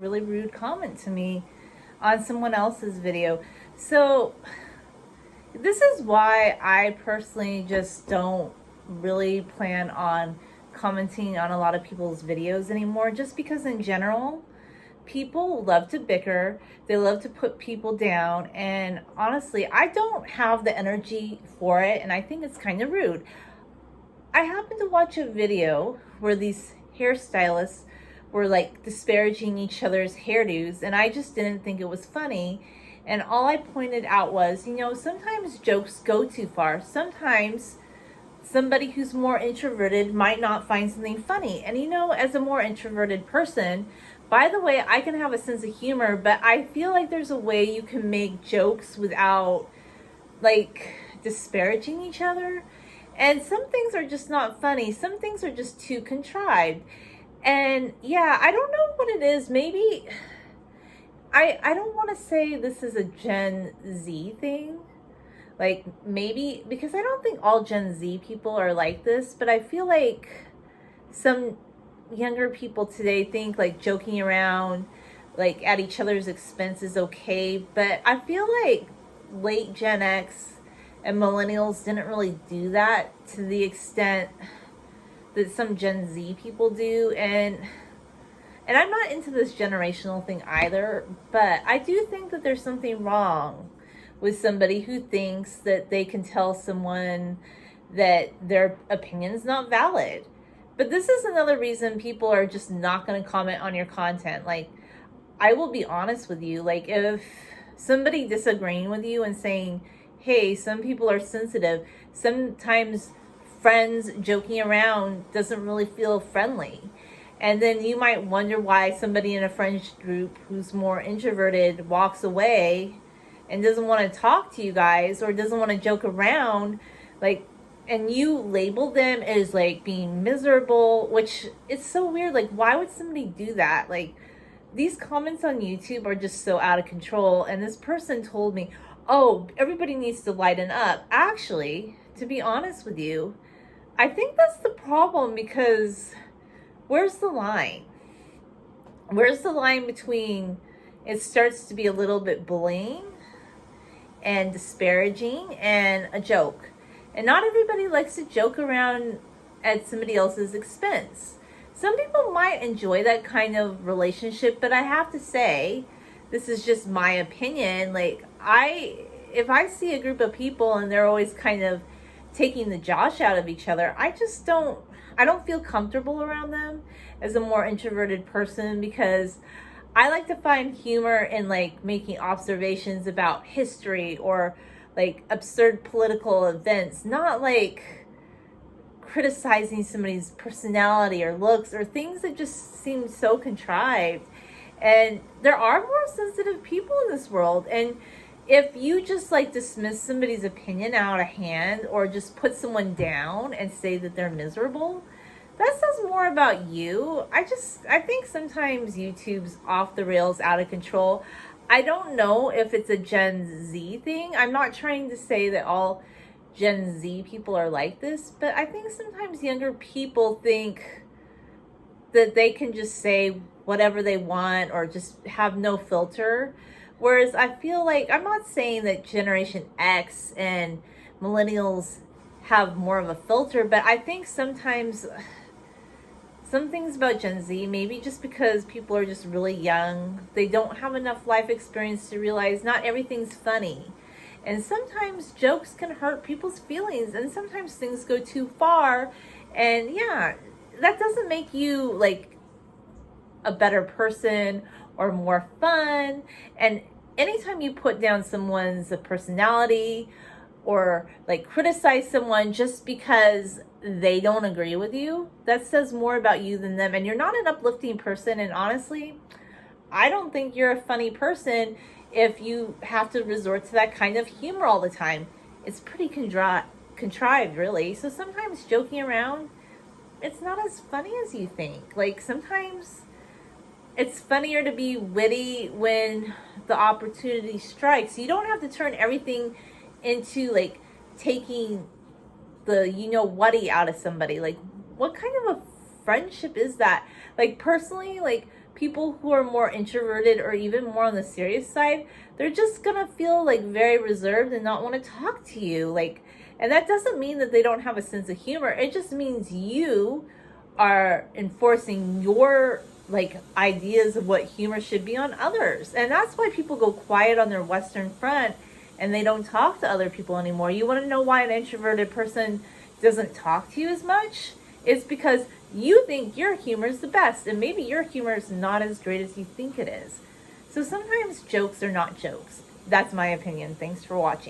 really rude comment to me on someone else's video. So this is why I personally just don't really plan on commenting on a lot of people's videos anymore, just because in general people love to bicker, they love to put people down, and honestly I don't have the energy for it, and I think it's kind of rude. I happened to watch a video where these hairstylists were like disparaging each other's hairdos, and I just didn't think it was funny. And all I pointed out was, sometimes jokes go too far. Sometimes somebody who's more introverted might not find something funny. And as a more introverted person, by the way, I can have a sense of humor, but I feel like there's a way you can make jokes without like disparaging each other. And some things are just not funny. Some things are just too contrived. And yeah, I don't know what it is. Maybe I don't want to say this is a Gen Z thing. Like maybe because I don't think all Gen Z people are like this, but I feel like some younger people today think like joking around like at each other's expense is okay, but I feel like late Gen X and millennials didn't really do that to the extent that some Gen Z people do. And I'm not into this generational thing either, but I do think that there's something wrong with somebody who thinks that they can tell someone that their opinion's not valid. But this is another reason people are just not going to comment on your content. Like, I will be honest with you, like if somebody disagreeing with you and saying, hey, some people are sensitive, sometimes friends joking around doesn't really feel friendly. And then you might wonder why somebody in a friends group who's more introverted walks away and doesn't want to talk to you guys or doesn't want to joke around, like, and you label them as like being miserable, which is so weird. Like, why would somebody do that? Like, these comments on YouTube are just so out of control. And this person told me, oh, everybody needs to lighten up. Actually, to be honest with you, I think that's the problem, because where's the line? Where's the line between it starts to be a little bit bullying and disparaging and a joke? And not everybody likes to joke around at somebody else's expense. Some people might enjoy that kind of relationship, but I have to say, this is just my opinion. Like, if I see a group of people and they're always kind of taking the josh out of each other, I don't feel comfortable around them as a more introverted person, because I like to find humor in like making observations about history or like absurd political events, not like criticizing somebody's personality or looks or things that just seem so contrived. And there are more sensitive people in this world, and if you just like dismiss somebody's opinion out of hand or just put someone down and say that they're miserable, that says more about you. I think sometimes YouTube's off the rails, out of control. I don't know if it's a Gen Z thing. I'm not trying to say that all Gen Z people are like this, but I think sometimes younger people think that they can just say whatever they want or just have no filter. Whereas I feel like, I'm not saying that Generation X and millennials have more of a filter, but I think sometimes some things about Gen Z, maybe just because people are just really young, they don't have enough life experience to realize not everything's funny. And sometimes jokes can hurt people's feelings, and sometimes things go too far. And yeah, that doesn't make you like a better person or more fun. And anytime you put down someone's personality or like criticize someone just because they don't agree with you, that says more about you than them. And you're not an uplifting person. And honestly, I don't think you're a funny person if you have to resort to that kind of humor all the time. It's pretty contrived, really. So sometimes joking around, it's not as funny as you think. Like, sometimes it's funnier to be witty when the opportunity strikes. You don't have to turn everything into like taking the whaty out of somebody. Like, what kind of a friendship is that? Like, personally, like, people who are more introverted or even more on the serious side, they're just gonna feel like very reserved and not want to talk to you. Like, and that doesn't mean that they don't have a sense of humor. It just means you are enforcing your like ideas of what humor should be on others. And that's why people go quiet on their Western front and they don't talk to other people anymore. You want to know why an introverted person doesn't talk to you as much? It's because you think your humor is the best, and maybe your humor is not as great as you think it is. So sometimes jokes are not jokes. That's my opinion. Thanks for watching.